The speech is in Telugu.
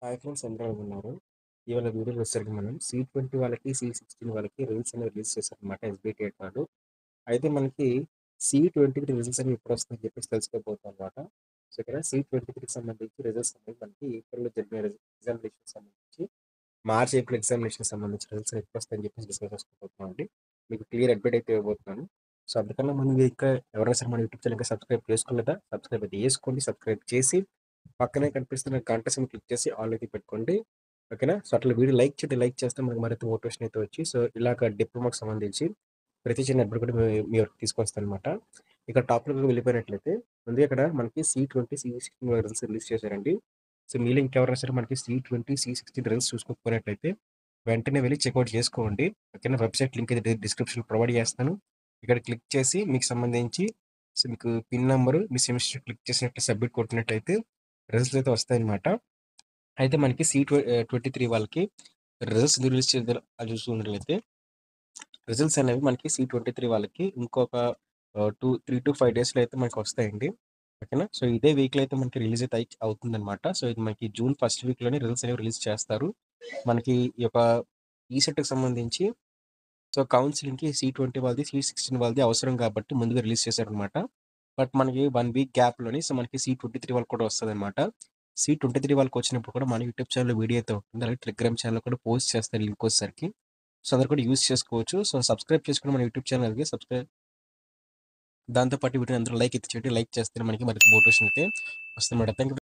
హాయ్ ఫ్రెండ్స్ అందరూ ఎలా ఉన్నారు? ఇవాళ వీడియోలో వచ్చేసరికి మనం C20 వాళ్ళకి, C16 వాళ్ళకి రిజల్ట్స్ అనేవి రిలీజ్ చేశారనమాట ఎస్‌బీఐ క్రెడిట్ కార్డు. అయితే మనకి C23 రిజల్ట్స్ అనేవి ఎప్పుడొస్తాయని చెప్పేసి తెలుసుకోబోతున్నామనమాట. సో, ఇక్కడ C23కి సంబంధించి రిజల్ట్స్ అనేవి మనకి ఏప్రిల్‌లో జరిగిన ఎగ్జామినేషన్‌కి సంబంధించి మార్చ్, ఏప్రిల్ ఎగ్జామినేషన్‌కి సంబంధించిన రిజల్ట్స్ అనేవి ఎప్పుడొస్తాయని చెప్పేసి డిస్కస్ చేసుకోబోతున్నామండి. మీకు క్లియర్ అప్డేట్ అయితే ఇవ్వబోతున్నాను. సో, అందుకన్నా ముందు మీరు ఇంకా ఎవరైనా సరే మన యూట్యూబ్ ఛానల్ ఇంకా సబ్స్క్రైబ్ చేసుకోలేదా? సబ్స్క్రైబ్ అయితే చేసుకోండి. సబ్స్క్రైబ్ చేసి పక్కనే కనిపిస్తున్న గంట సింబల్ క్లిక్ చేసి ఆల్ అయితే పెట్టుకోండి. ఓకేనా? సో, అట్లా వీడియో లైక్ చేయండి. లైక్ చేస్తే మనకు మరింత మోటివేషన్ అయితే వచ్చి సో, ఇలాగ డిప్లొమాకి సంబంధించి ప్రతి చిన్న అప్డేట్ కూడా మీ వరకు తీసుకొస్తానమాట. ఇక టాపిక్‌లోకి వెళ్ళిపోయినట్లయితే ముందుగా ఇక్కడ మనకి C20, C16 రిజల్ట్స్ రిలీజ్ చేశారండి. సో, మీలో ఇంకెవరైనా సరే మనకి C20, C16 రిజల్ట్స్ చూసుకోకపోయినట్లయితే వెంటనే వెళ్లి చెక్‌ఔట్ చేసుకోండి. ఓకేనా? వెబ్‌సైట్ లింక్ అయితే డిస్క్రిప్షన్‌లో ప్రొవైడ్ చేస్తాను. ఇక్కడ క్లిక్ చేసి మీకు సంబంధించి సో, మీకు పిన్ నంబరు, మీ సెమిస్టర్ క్లిక్ చేసినట్టు సబ్మిట్ కొట్టినట్లయితే రిజల్ట్స్ అయితే వస్తాయన్నమాట. అయితే మనకి 23 వాళ్ళకి రిజల్ట్స్ ఎందుకు రిలీజ్ చేశారు అది చూసుకున్నట్లయితే రిజల్ట్స్ అనేవి మనకి C23 వాళ్ళకి ఇంకొక 3-5 డేస్‌లో అయితే మనకు వస్తాయండి. ఓకేనా? సో, ఇదే వీక్‌లో అయితే మనకి రిలీజ్ అయితే అవుతుందన్నమాట. సో, ఇది మనకి జూన్ ఫస్ట్ వీక్‌లోనే రిజల్ట్స్ అనేవి రిలీజ్ చేస్తారు. మనకి ఈ యొక్క ఈసెట్‌కి సంబంధించి సో, కౌన్సెలింగ్‌కి C20 వాళ్ళది, C16 వాళ్ళది అవసరం కాబట్టి ముందుగా రిలీజ్ చేశారనమాట. బట్ మనకి 1 వీక్ గ్యాప్‌లోని సో, మనకి C23 వాళ్ళకి కూడా వస్తదనమాట. C23 వాళ్ళకొచ్చినప్పుడు కూడా మన యూట్యూబ్ ఛానెల్‌లో వీడియో అయితే ఉంటుంది. అలాగే టెలిగ్రామ్ ఛానెల్‌లో కూడా పోస్ట్ చేస్తాను లింక్ వచ్చేసరికి. సో, అందరూ కూడా యూజ్ చేసుకోవచ్చు. సో, సబ్స్క్రైబ్ చేసుకొని మన యూట్యూబ్ ఛానెల్‌కి దాంతో పాటు వీడియోని అందరూ లైక్ అయితే చేయండి. లైక్ చేస్తేనే మనకి మరింత మోటివేషన్ అయితే వస్తుందన్నమాట. Thank you.